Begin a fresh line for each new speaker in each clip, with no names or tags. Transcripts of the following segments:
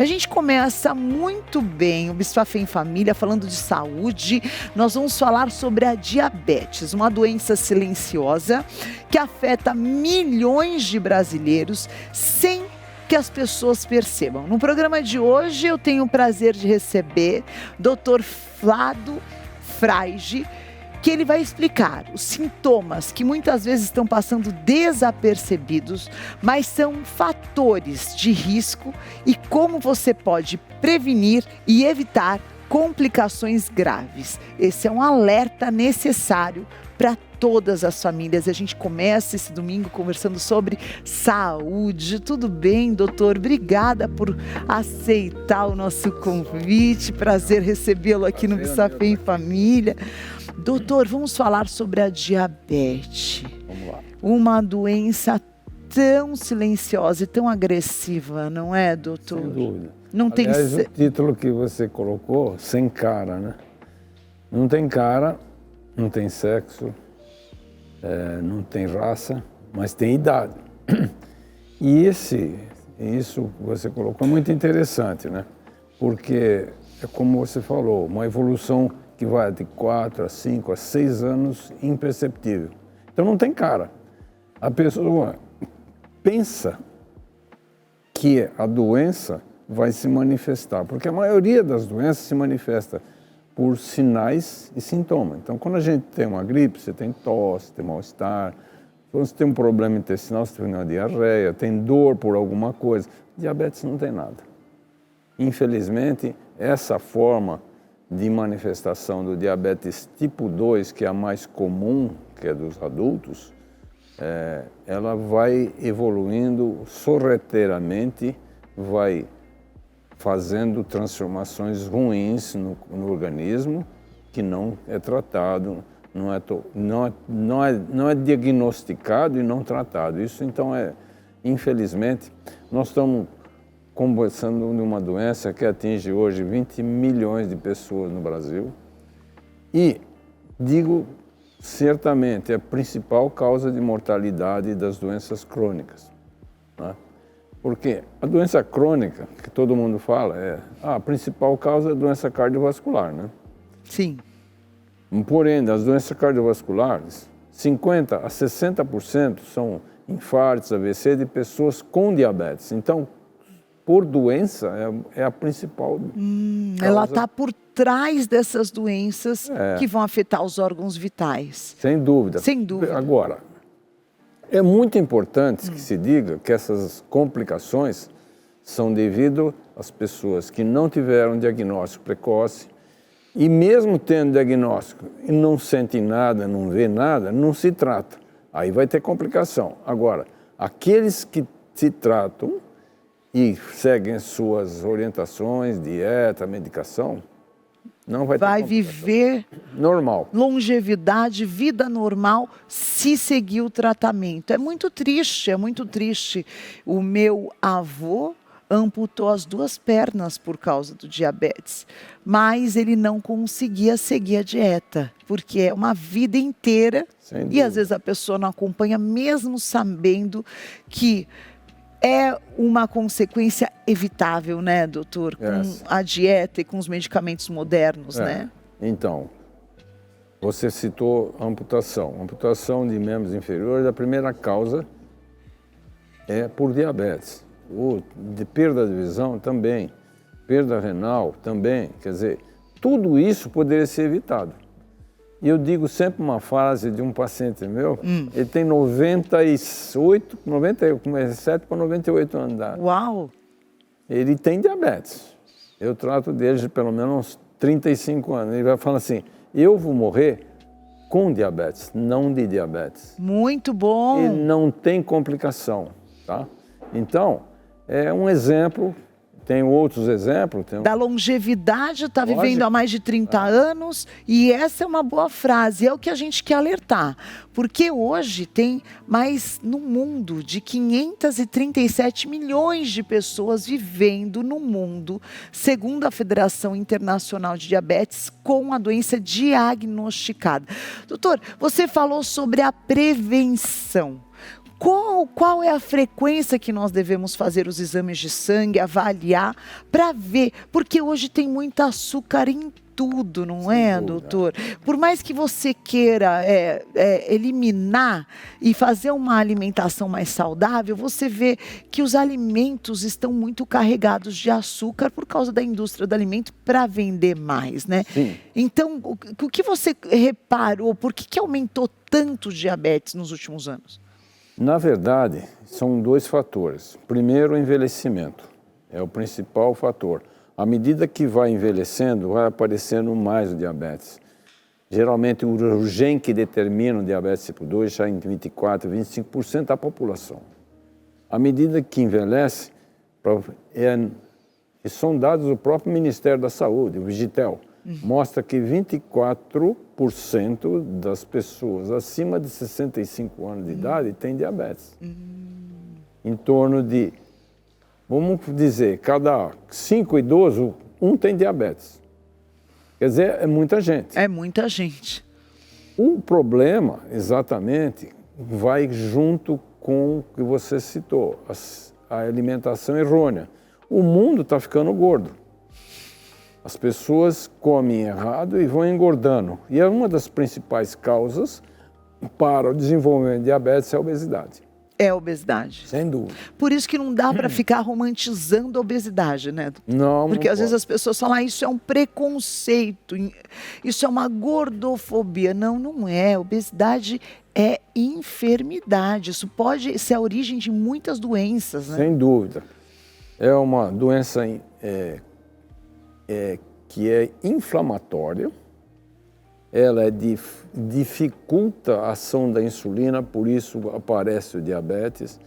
A gente começa muito bem o Bisfafé em Família falando de saúde. Nós vamos falar sobre a diabetes, uma doença silenciosa que afeta milhões de brasileiros sem que as pessoas percebam. No programa de hoje eu tenho o prazer de receber Dr. Flávio Frage, que ele vai explicar os sintomas que muitas vezes estão passando desapercebidos, mas são fatores de risco e como você pode prevenir e evitar complicações graves. Esse é um alerta necessário para todas as famílias. A gente começa esse domingo conversando sobre saúde. Tudo bem, doutor? Obrigada por aceitar o nosso convite. Prazer recebê-lo aqui no Bisfafé em Família. Doutor, vamos falar sobre a diabetes.
Vamos lá.
Uma doença tão silenciosa e tão agressiva, não é, doutor?
Sem dúvida.
Não
Aliás,
tem...
o título que você colocou, sem cara, né? Não tem cara, não tem sexo, não tem raça, mas tem idade. E isso que você colocou é muito interessante, né? Porque é como você falou, uma evolução que vai de 4 a 5 a 6 anos imperceptível. Então não tem cara. A pessoa pensa que a doença vai se manifestar, porque a maioria das doenças se manifesta por sinais e sintomas. Então quando a gente tem uma gripe, você tem tosse, tem mal-estar, quando você tem um problema intestinal, você tem uma diarreia, tem dor por alguma coisa. Diabetes não tem nada. Infelizmente, essa forma de manifestação do diabetes tipo 2, que é a mais comum, que é dos adultos, ela vai evoluindo sorrateiramente, vai fazendo transformações ruins no organismo, que não é tratado, não é diagnosticado e não tratado. Isso, então, infelizmente, nós estamos conversando de uma doença que atinge hoje 20 milhões de pessoas no Brasil e, digo certamente, é a principal causa de mortalidade das doenças crônicas, né? Porque a doença crônica, que todo mundo fala, a principal causa é a doença cardiovascular, né?
Sim.
Porém, das doenças cardiovasculares, 50% a 60% são infartos, AVC de pessoas com diabetes. Então, por doença, é a principal causa.
Ela está por trás dessas doenças que vão afetar os órgãos vitais.
Sem dúvida.
Sem dúvida.
Agora, é muito importante que se diga que essas complicações são devido às pessoas que não tiveram diagnóstico precoce e mesmo tendo diagnóstico e não sentem nada, não vê nada, não se trata. Aí vai ter complicação. Agora, aqueles que se tratam e seguem suas orientações, dieta, medicação, não vai ter
Vai viver
normal.
Longevidade, vida normal, se seguir o tratamento. É muito triste, é muito triste. O meu avô amputou as 2 pernas por causa do diabetes, mas ele não conseguia seguir a dieta, porque é uma vida inteira e às vezes a pessoa não acompanha, mesmo sabendo que é uma consequência evitável, né, doutor? Com a dieta e com os medicamentos modernos, né?
Então, você citou a amputação. Amputação de membros inferiores, a primeira causa é por diabetes. Ou de perda de visão também, perda renal também. Quer dizer, tudo isso poderia ser evitado. E eu digo sempre uma frase de um paciente meu, ele tem 97 para 98 anos de idade.
Uau!
Ele tem diabetes. Eu trato dele de pelo menos uns 35 anos. Ele vai falar assim, eu vou morrer com diabetes, não de diabetes.
Muito bom!
E não tem complicação, tá? Então, é um exemplo. Tem outros exemplos.
Da longevidade, está vivendo há mais de 30 anos e essa é uma boa frase, é o que a gente quer alertar. Porque hoje tem mais no mundo de 537 milhões de pessoas vivendo no mundo, segundo a Federação Internacional de Diabetes, com a doença diagnosticada. Doutor, você falou sobre a prevenção. Qual é a frequência que nós devemos fazer os exames de sangue, avaliar, para ver? Porque hoje tem muito açúcar em tudo, não é, doutor? Por mais que você queira eliminar e fazer uma alimentação mais saudável, você vê que os alimentos estão muito carregados de açúcar por causa da indústria do alimento para vender mais, né?
Sim.
Então, o que você reparou? Por que aumentou tanto o diabetes nos últimos anos?
Na verdade, são dois fatores. Primeiro, o envelhecimento. É o principal fator. À medida que vai envelhecendo, vai aparecendo mais o diabetes. Geralmente, o gene que determina o diabetes tipo 2 está em 24%, 25% da população. À medida que envelhece, e são dados do próprio Ministério da Saúde, o Vigitel, mostra que 24% das pessoas acima de 65 anos de idade têm diabetes. Em torno de, vamos dizer, cada 5 idosos, um tem diabetes. Quer dizer, é muita gente.
É muita gente.
O problema, exatamente, vai junto com o que você citou, a alimentação errônea. O mundo está ficando gordo. As pessoas comem errado e vão engordando. E é uma das principais causas para o desenvolvimento de diabetes é a obesidade.
É a obesidade.
Sem dúvida.
Por isso que não dá para ficar romantizando a obesidade, né?
Não.
Porque às vezes as pessoas falam, isso é um preconceito, isso é uma gordofobia. Não, não é. Obesidade é enfermidade. Isso pode ser a origem de muitas doenças, né?
Sem dúvida. É uma doença que é inflamatória, ela dificulta a ação da insulina, por isso aparece o diabetes.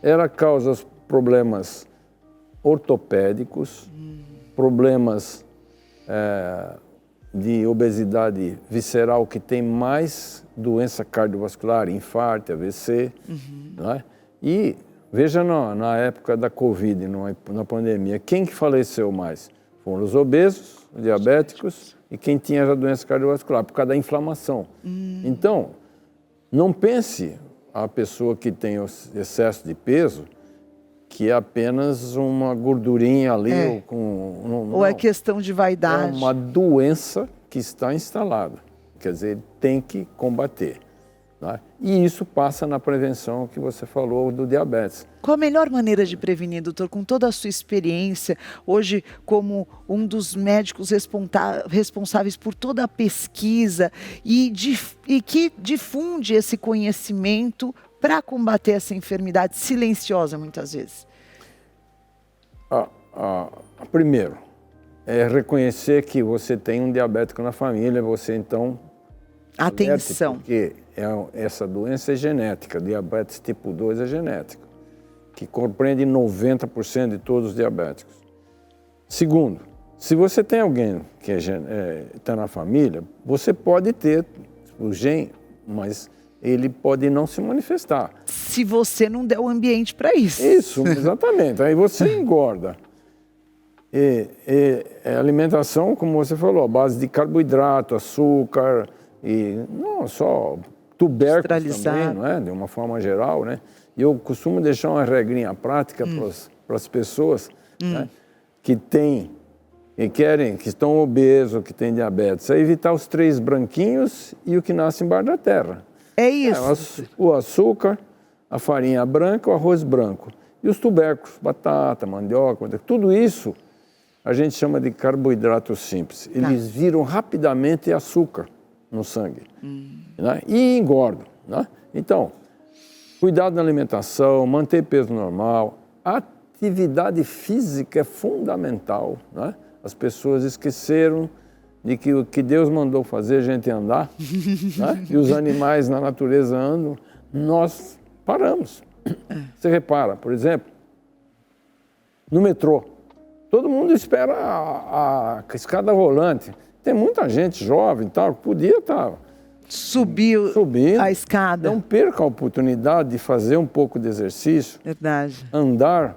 Ela causa problemas ortopédicos, problemas de obesidade visceral, que tem mais doença cardiovascular, infarto, AVC. Né? E veja na época da Covid, na pandemia, quem que faleceu mais? Foram os obesos, os diabéticos e quem tinha a doença cardiovascular, por causa da inflamação. Então, não pense a pessoa que tem excesso de peso que é apenas uma gordurinha ali.
Ou é questão de vaidade.
É uma doença que está instalada. Quer dizer, tem que combater. Né? E isso passa na prevenção que você falou do diabetes.
Qual a melhor maneira de prevenir, doutor, com toda a sua experiência, hoje como um dos médicos responsáveis por toda a pesquisa e que difunde esse conhecimento para combater essa enfermidade silenciosa, muitas vezes?
Primeiro, é reconhecer que você tem um diabético na família, você então...
Atenção.
Porque essa doença é genética, diabetes tipo 2 é genética, que compreende 90% de todos os diabéticos. Segundo, se você tem alguém que está na família, você pode ter o gene, mas ele pode não se manifestar.
Se você não der o ambiente para isso.
Isso, exatamente. Aí você engorda. A alimentação, como você falou, a base de carboidrato, açúcar, e não só tubérculos também, não é? De uma forma geral, né? E eu costumo deixar uma regrinha prática para as pessoas, né? que estão obesos, que têm diabetes, é evitar os 3 branquinhos e o que nasce embaixo da terra.
É isso.
O açúcar, a farinha branca, o arroz branco. E os tubérculos, batata, mandioca, tudo isso a gente chama de carboidrato simples. Eles viram rapidamente açúcar no sangue, né? E engordam. Né? Então, cuidado na alimentação, manter peso normal, atividade física é fundamental. Né? As pessoas esqueceram de que o que Deus mandou fazer a gente andar, né? E os animais na natureza andam, nós paramos. Você repara, por exemplo, no metrô, todo mundo espera a escada rolante. Tem muita gente jovem tal, que podia estar
subindo a escada.
Não perca a oportunidade de fazer um pouco de exercício.
Verdade.
Andar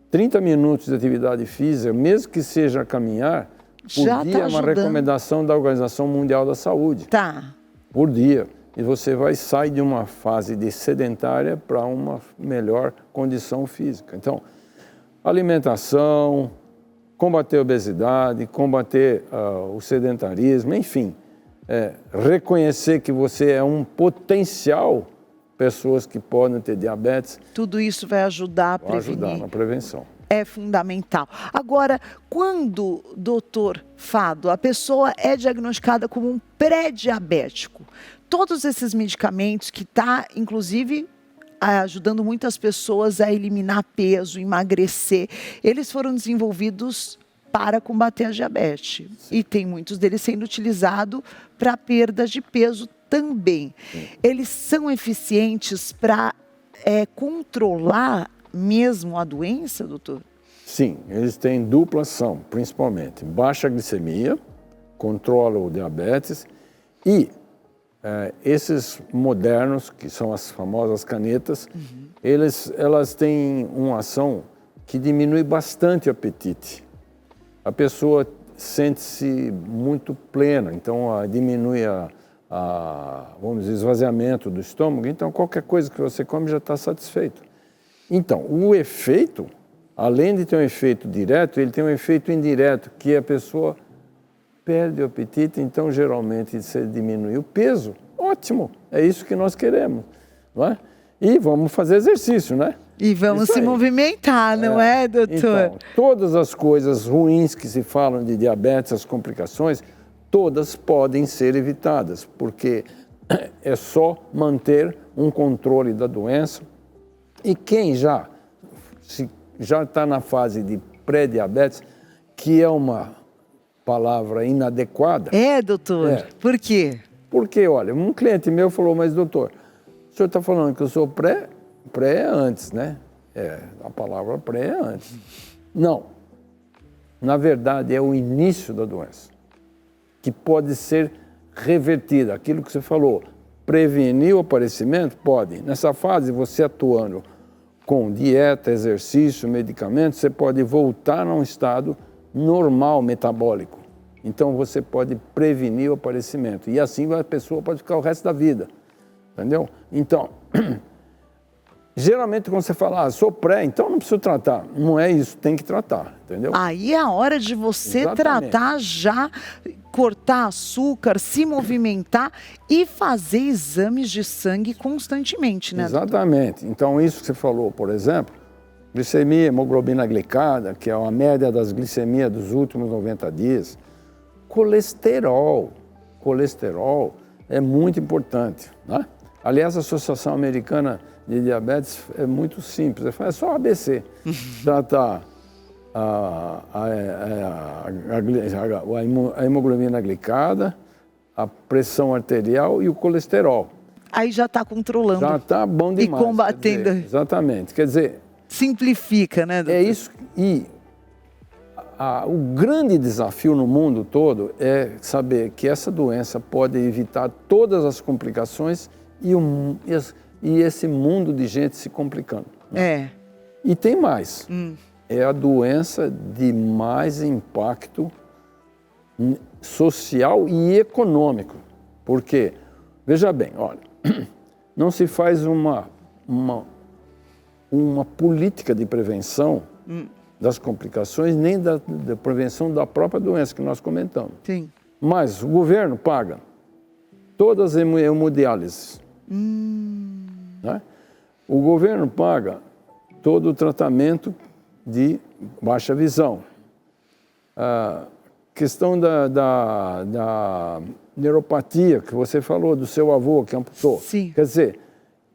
30 minutos de atividade física, mesmo que seja caminhar, por dia é uma recomendação da Organização Mundial da Saúde.
Tá.
Por dia. e você sai de uma fase de sedentária para uma melhor condição física. Então, alimentação, combater a obesidade, combater o sedentarismo, enfim, reconhecer que você é um potencial pessoas que podem ter diabetes.
Tudo isso vai ajudar a prevenir.
Vai ajudar na prevenção.
É fundamental. Agora, quando, doutor Fado, a pessoa é diagnosticada como um pré-diabético, todos esses medicamentos que está, inclusive, ajudando muitas pessoas a eliminar peso, emagrecer, eles foram desenvolvidos para combater a diabetes. E tem muitos deles sendo utilizados para perda de peso também. Eles são eficientes para controlar mesmo a doença, doutor?
Sim, eles têm dupla ação, principalmente. Baixa glicemia, controla o diabetes e esses modernos, que são as famosas canetas, elas têm uma ação que diminui bastante o apetite. A pessoa sente-se muito plena, então diminui vamos dizer, esvaziamento do estômago. Então, qualquer coisa que você come já está satisfeito. Então, o efeito, além de ter um efeito direto, ele tem um efeito indireto, que a pessoa perde o apetite, então geralmente você diminui o peso. Ótimo, é isso que nós queremos, não é? E vamos fazer exercício, né?
E vamos se movimentar, não é, doutor?
Então, todas as coisas ruins que se falam de diabetes, as complicações, todas podem ser evitadas, porque é só manter um controle da doença. E quem já está na fase de pré-diabetes, que é uma palavra inadequada.
É, doutor? Por quê?
Porque, olha, um cliente meu falou, mas doutor, o senhor está falando que eu sou pré é antes, né? A palavra pré é antes. Não. Na verdade, é o início da doença, que pode ser revertida. Aquilo que você falou, prevenir o aparecimento, pode. Nessa fase, você atuando com dieta, exercício, medicamentos, você pode voltar a um estado normal metabólico. Então, você pode prevenir o aparecimento. E assim a pessoa pode ficar o resto da vida. Entendeu? Então, geralmente quando você fala, sou pré, então não preciso tratar. Não é isso, tem que tratar, entendeu?
Aí é a hora de você tratar já, cortar açúcar, se movimentar e fazer exames de sangue constantemente, né,
Exatamente. Doutor? Então, isso que você falou, por exemplo, glicemia, hemoglobina glicada, que é a média das glicemias dos últimos 90 dias. Colesterol é muito importante, né? Aliás, a Associação Americana de Diabetes é muito simples, é só ABC, tratar a hemoglobina glicada, a pressão arterial e o colesterol.
Aí já está controlando.
Já está bom demais.
E combatendo.
Exatamente, quer dizer...
Simplifica, né, doutor?
É isso, e o grande desafio no mundo todo é saber que essa doença pode evitar todas as complicações e esse mundo de gente se complicando. Né? E tem mais. É a doença de mais impacto social e econômico. Porque, veja bem, olha, não se faz uma política de prevenção das complicações, nem da prevenção da própria doença que nós comentamos.
Sim.
Mas o governo paga todas as hemodiálises. Né? O governo paga todo o tratamento de baixa visão. A questão da neuropatia, que você falou, do seu avô que amputou.
Sim.
Quer dizer,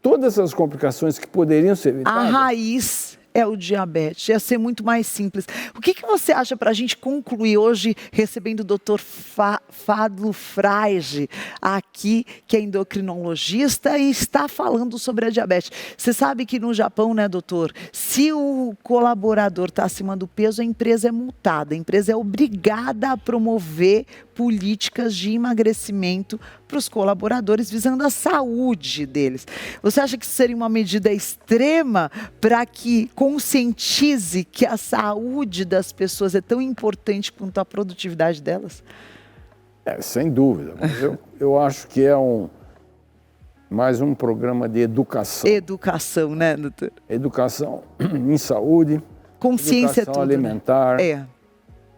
todas essas complicações que poderiam ser evitadas...
A raiz é o diabetes, ia ser muito mais simples. O que você acha para a gente concluir hoje, recebendo o doutor Fado Frage aqui, que é endocrinologista e está falando sobre a diabetes. Você sabe que no Japão, né, doutor, se o colaborador está acima do peso, a empresa é multada, a empresa é obrigada a promover políticas de emagrecimento para os colaboradores, visando a saúde deles. Você acha que isso seria uma medida extrema para que conscientize que a saúde das pessoas é tão importante quanto a produtividade delas?
Sem dúvida. Mas eu acho que mais um programa de educação.
Educação, né, doutor?
Educação em saúde,
consciência
educação
tudo,
alimentar.
né?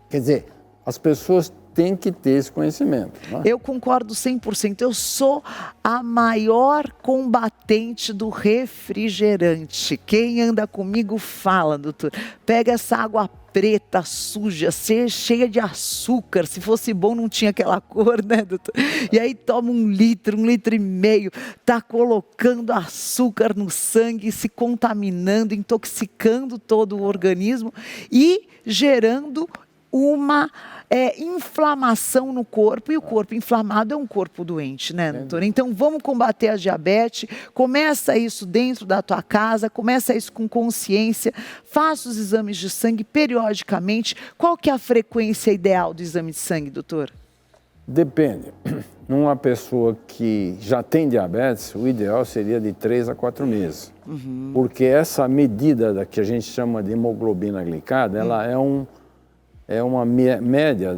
Quer dizer, as pessoas têm que ter esse conhecimento. Né?
Eu concordo 100%. Eu sou a maior combatente do refrigerante. Quem anda comigo fala, doutor. Pega essa água preta, suja, cheia de açúcar. Se fosse bom, não tinha aquela cor, né, doutor? E aí toma 1 litro, 1,5 litro. Tá colocando açúcar no sangue, se contaminando, intoxicando todo o organismo e gerando uma inflamação no corpo, e o corpo inflamado é um corpo doente, né, doutor? Então vamos combater a diabetes, começa isso dentro da tua casa, começa isso com consciência, faça os exames de sangue periodicamente. Qual que é a frequência ideal do exame de sangue, doutor?
Depende. Numa pessoa que já tem diabetes, o ideal seria de 3 a 4 meses. Porque essa medida que a gente chama de hemoglobina glicada, ela é uma média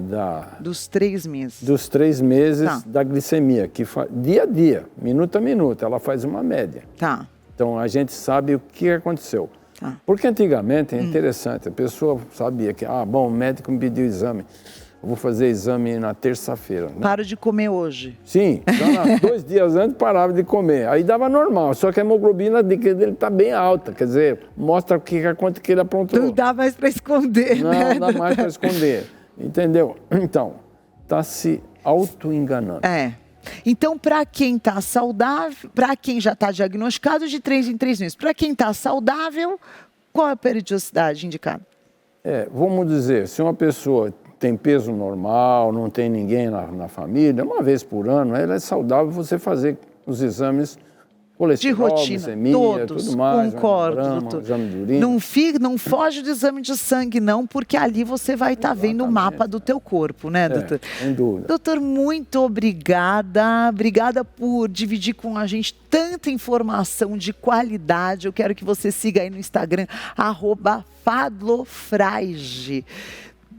dos 3 meses.
Dos 3 meses da glicemia, que dia a dia, minuto a minuto, ela faz uma média.
Tá.
Então a gente sabe o que aconteceu. Tá. Porque antigamente é interessante, a pessoa sabia que, bom, o médico me pediu exame, eu vou fazer exame na terça-feira. Né?
Paro de comer hoje.
Sim, já 2 dias antes parava de comer, aí dava normal, só que a hemoglobina dele está bem alta, quer dizer, mostra o que ele aprontou.
Não dá mais para esconder, né?
Não dá mais para esconder, entendeu? Então, está se auto-enganando.
Então, para quem está saudável, para quem já está diagnosticado, de 3 em 3 meses. Para quem está saudável, qual é a periodicidade indicada?
Vamos dizer, se uma pessoa tem peso normal, não tem ninguém na família, uma vez por ano, ela é saudável você fazer os exames colesterol,
de rotina,
glicemia,
todos,
tudo mais,
concordo, doutor.
Exame de urina.
Não foge do exame de sangue, não, porque ali você vai estar vendo o mapa do teu corpo, né, doutor?
Sem dúvida.
Doutor, muito obrigada. Obrigada por dividir com a gente tanta informação de qualidade. Eu quero que você siga aí no Instagram, @fadlofrage.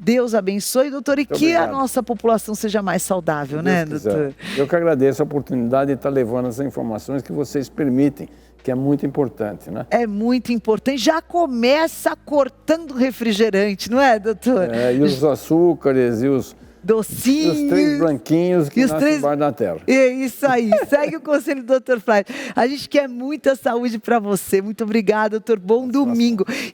Deus abençoe, doutor, e que a nossa população seja mais saudável, né, doutor?
Eu que agradeço a oportunidade de estar levando essas informações que vocês permitem, que é muito importante, né?
É muito importante. Já começa cortando refrigerante, não é, doutor?
E os açúcares e os
docinhos.
E os 3 branquinhos que nascem embaixo da terra.
É isso aí. Segue o conselho do Dr. Flávio. A gente quer muita saúde para você. Muito obrigada, doutor. Bom domingo.